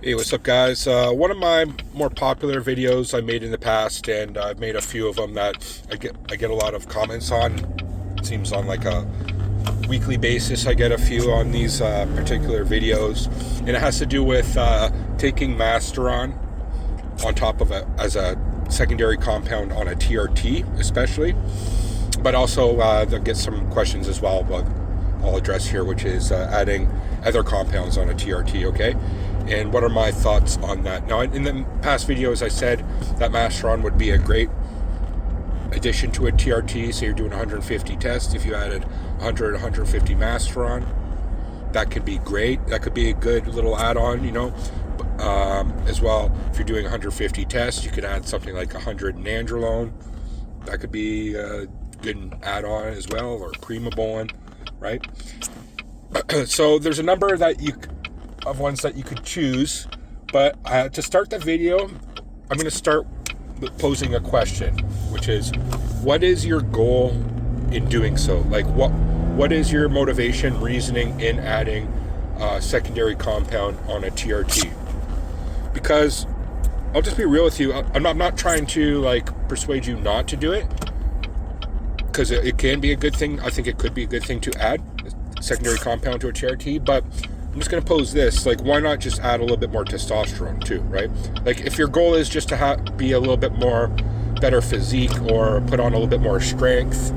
Hey, what's up, guys? One of my more popular videos I made in the past, and I've made a few of them that I get a lot of comments on. It seems on like a weekly basis I get a few on these particular videos, and it has to do with taking Masteron on top of it as a secondary compound on a TRT, especially. But also they'll get some questions as well, but I'll address here, which is adding other compounds on a TRT, okay? And what are my thoughts on that? Now, in the past videos, I said that Masteron would be a great addition to a TRT. So you're doing 150 tests. If you added 100, 150 Masteron, that could be great. That could be a good little add-on, as well. If you're doing 150 tests, you could add something like 100 Nandrolone. That could be a good add-on as well, or Primobolan, right? So there's a number of ones that you could choose, but to start the video, I'm going to start posing a question, which is, what is your goal in doing so? Like, what is your motivation, reasoning in adding a secondary compound on a TRT? Because I'll just be real with you, I'm not trying to persuade you not to do it, because it can be a good thing. I think it could be a good thing to add a secondary compound to a TRT, but I'm just going to pose this, why not just add a little bit more testosterone too, right? Like, if your goal is just to be a little bit more better physique, or put on a little bit more strength,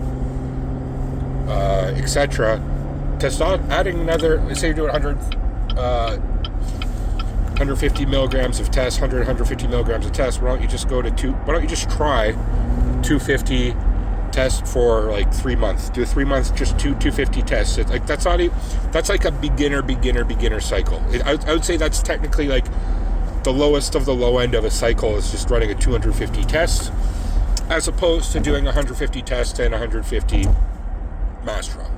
etc., adding another, let's say you're doing 150 milligrams of test, 150 milligrams of test, why don't you just try 250 test for 3 months. Do 3 months, just 250 tests. That's like a beginner cycle. I would say that's technically the lowest of the low end of a cycle, is just running a 250 tests, as opposed to doing 150 tests and 150 Masteron.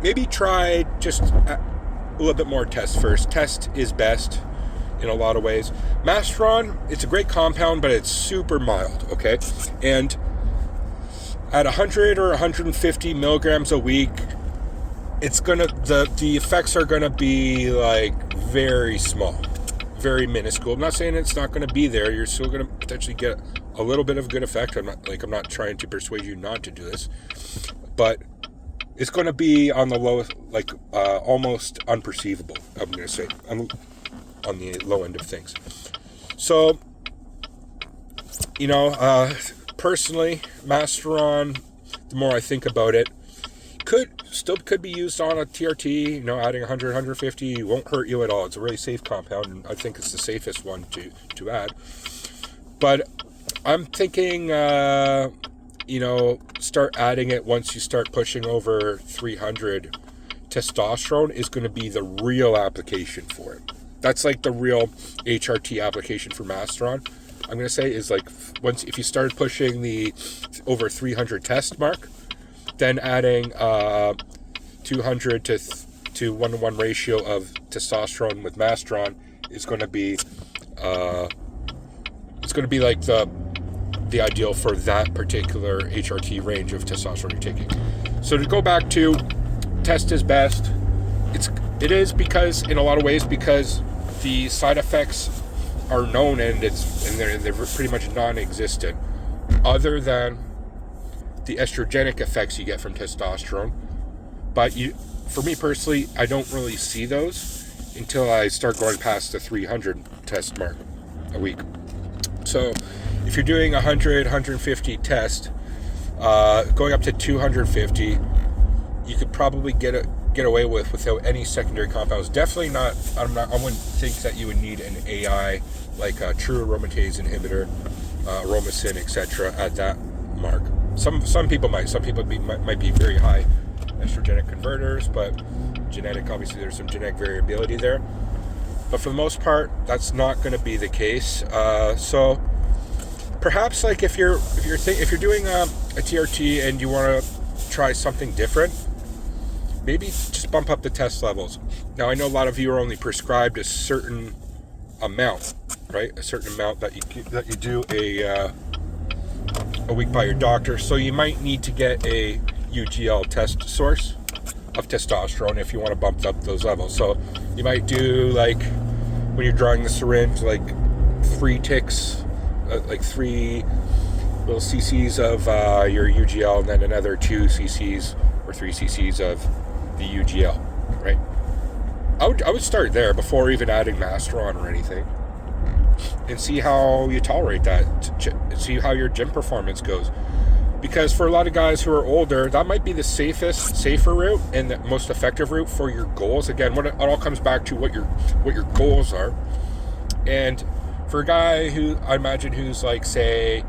Maybe try just a little bit more tests first. Test is best in a lot of ways. Masteron, it's a great compound, but it's super mild, okay? And at 100 or 150 milligrams a week, the effects are gonna be very small, very minuscule. I'm not saying it's not gonna be there. You're still gonna potentially get a little bit of good effect. I'm not trying to persuade you not to do this, but it's gonna be on the lowest, almost unperceivable. I'm gonna say on the low end of things. So, personally, Masteron, the more I think about it, could be used on a TRT. Adding 100, 150 won't hurt you at all. It's a really safe compound, and I think it's the safest one to add. But I'm thinking, start adding it once you start pushing over 300. Testosterone is going to be the real application for it. That's the real HRT application for Masteron. I'm going to say is if you start pushing the over 300 test mark, then adding 200 to 1-to-1 ratio of testosterone with Masteron is going to be the ideal for that particular HRT range of testosterone you're taking. So to go back to test is best, it is because in a lot of ways, because the side effects are known, and they're pretty much non-existent, other than the estrogenic effects you get from testosterone. But for me personally, I don't really see those until I start going past the 300 test mark a week. So if you're doing 100, 150 tests, going up to 250, you could probably get away without any secondary compounds. Definitely not. I wouldn't think that you would need an AI like a true aromatase inhibitor, aromacin, etc. at that mark. Some people might. Some people might be very high estrogenic converters, but obviously there's some genetic variability there. But for the most part, that's not going to be the case. So perhaps if you're doing a TRT and you want to try something different, maybe just bump up the test levels. Now, I know a lot of you are only prescribed a certain amount, right? A certain amount that you do a week by your doctor. So you might need to get a UGL test source of testosterone if you want to bump up those levels. So you might do when you're drawing the syringe, like 3 ticks, like 3 little cc's of your UGL, and then another 2 cc's or 3 cc's of the UGL, right? I would start there before even adding MASTERON or anything, and see how you tolerate that, see how your gym performance goes. Because for a lot of guys who are older, that might be the safer route and the most effective route for your goals. Again, it all comes back to what your goals are. And for a guy who, I imagine, who's like, say,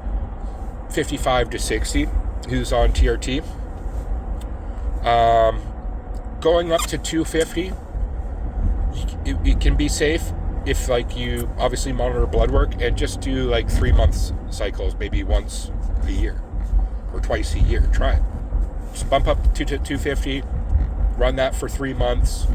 55 to 60, who's on TRT, going up to 250, it can be safe if, like, you obviously monitor blood work and just do like 3 months cycles, maybe once a year or twice a year. Try it. Just bump up to 250, run that for 3 months.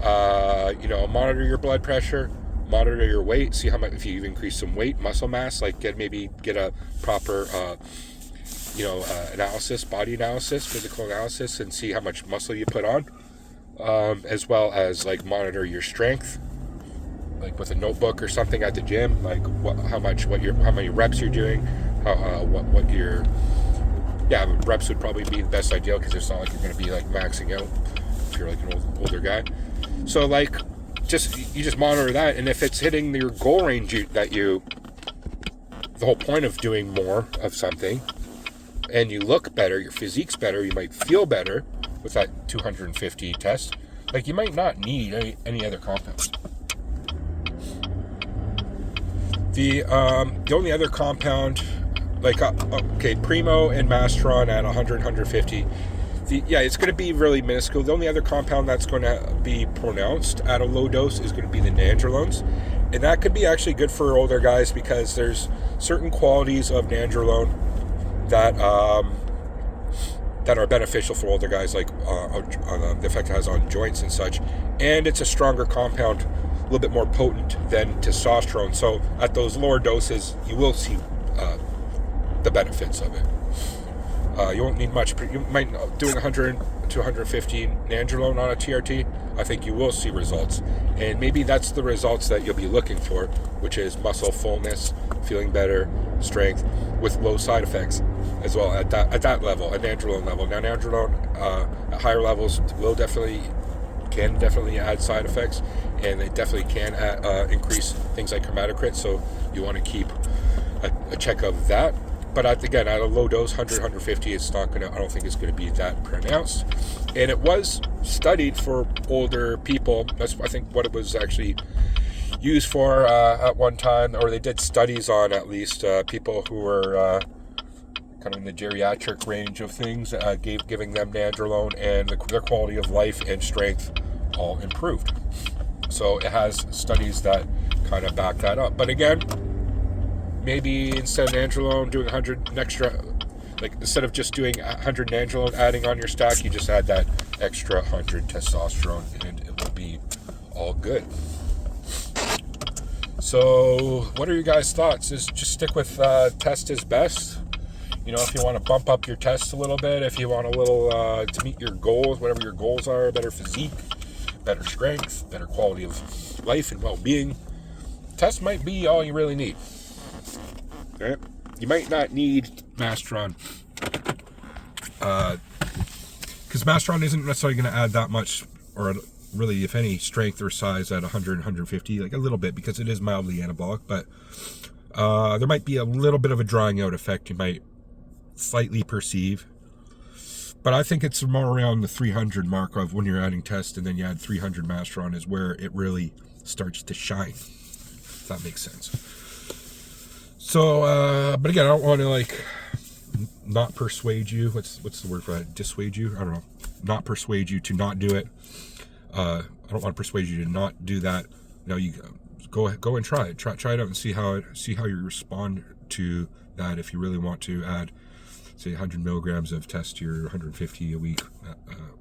Monitor your blood pressure, monitor your weight, see how much, if you've increased some weight, muscle mass, like get a proper analysis, body analysis, physical analysis, and see how much muscle you put on, as well as like monitor your strength, like with a notebook or something at the gym, like how many reps you're doing, reps would probably be the best ideal, because it's not like you're going to be like maxing out if you're like an older guy. So like you just monitor that, and if it's hitting your goal range, the whole point of doing more of something, and you look better, your physique's better, you might feel better with that 250 test, like you might not need any other compounds. The only other compound, like Primo and MASTERON at 100, 150, it's going to be really minuscule. The only other compound that's going to be pronounced at a low dose is going to be the nandrolones, and that could be actually good for older guys, because there's certain qualities of nandrolone that are beneficial for older guys, like the effect it has on joints and such, and it's a stronger compound, a little bit more potent than testosterone. So at those lower doses, you will see the benefits of it. You won't need much. You might doing 100 to 150 nandrolone on a TRT. I think you will see results, and maybe that's the results that you'll be looking for, which is muscle fullness, feeling better, strength, with low side effects as well at that level, at nandrolone level. Now, nandrolone at higher levels can definitely add side effects, and they definitely can increase things like hematocrit. So you want to keep a check of that. But at a low dose, 100, 150, I don't think it's going to be that pronounced. And it was studied for older people. That's, I think, what it was actually used for at one time, or they did studies on, at least, people who were kind of in the geriatric range of things, giving them nandrolone, and their quality of life and strength all improved. So it has studies that kind of back that up. But again, maybe instead of nandrolone doing 100 extra, like instead of just doing 100 nandrolone adding on your stack, you just add that extra 100 testosterone, and it will be all good. So what are your guys' thoughts? Just stick with test is best. If you want to bump up your tests a little bit, if you want a little to meet your goals, whatever your goals are, better physique, better strength, better quality of life and well-being, test might be all you really need. Okay? You might not need MASTERON, because MASTERON isn't necessarily going to add that much, or really, if any, strength or size at 100, 150, like a little bit, because it is mildly anabolic, but there might be a little bit of a drying out effect you might slightly perceive. But I think it's more around the 300 mark of when you're adding test, and then you add 300 MASTERON is where it really starts to shine, if that makes sense. So, but again, I don't want to not persuade you. What's the word for that? Dissuade you? I don't know. Not persuade you to not do it. I don't want to persuade you to not do that. You go and try it. Try it out and see how you respond to that. If you really want to add, say, 100 milligrams of test to your 150 a week,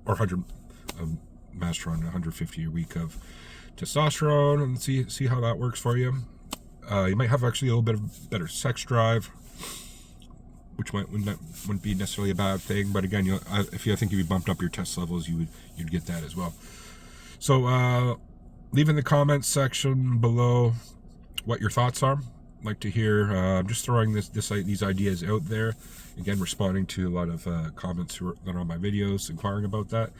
or 100 MASTERON, 150 a week of testosterone, and see how that works for you. You might have actually a little bit of better sex drive, which wouldn't be necessarily a bad thing. But again, I think if you bumped up your test levels, you'd get that as well. So leave in the comments section below what your thoughts are. I'd like to hear. I'm just throwing these ideas out there. Again, responding to a lot of comments that are on my videos, inquiring about that.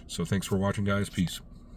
So thanks for watching, guys. Peace.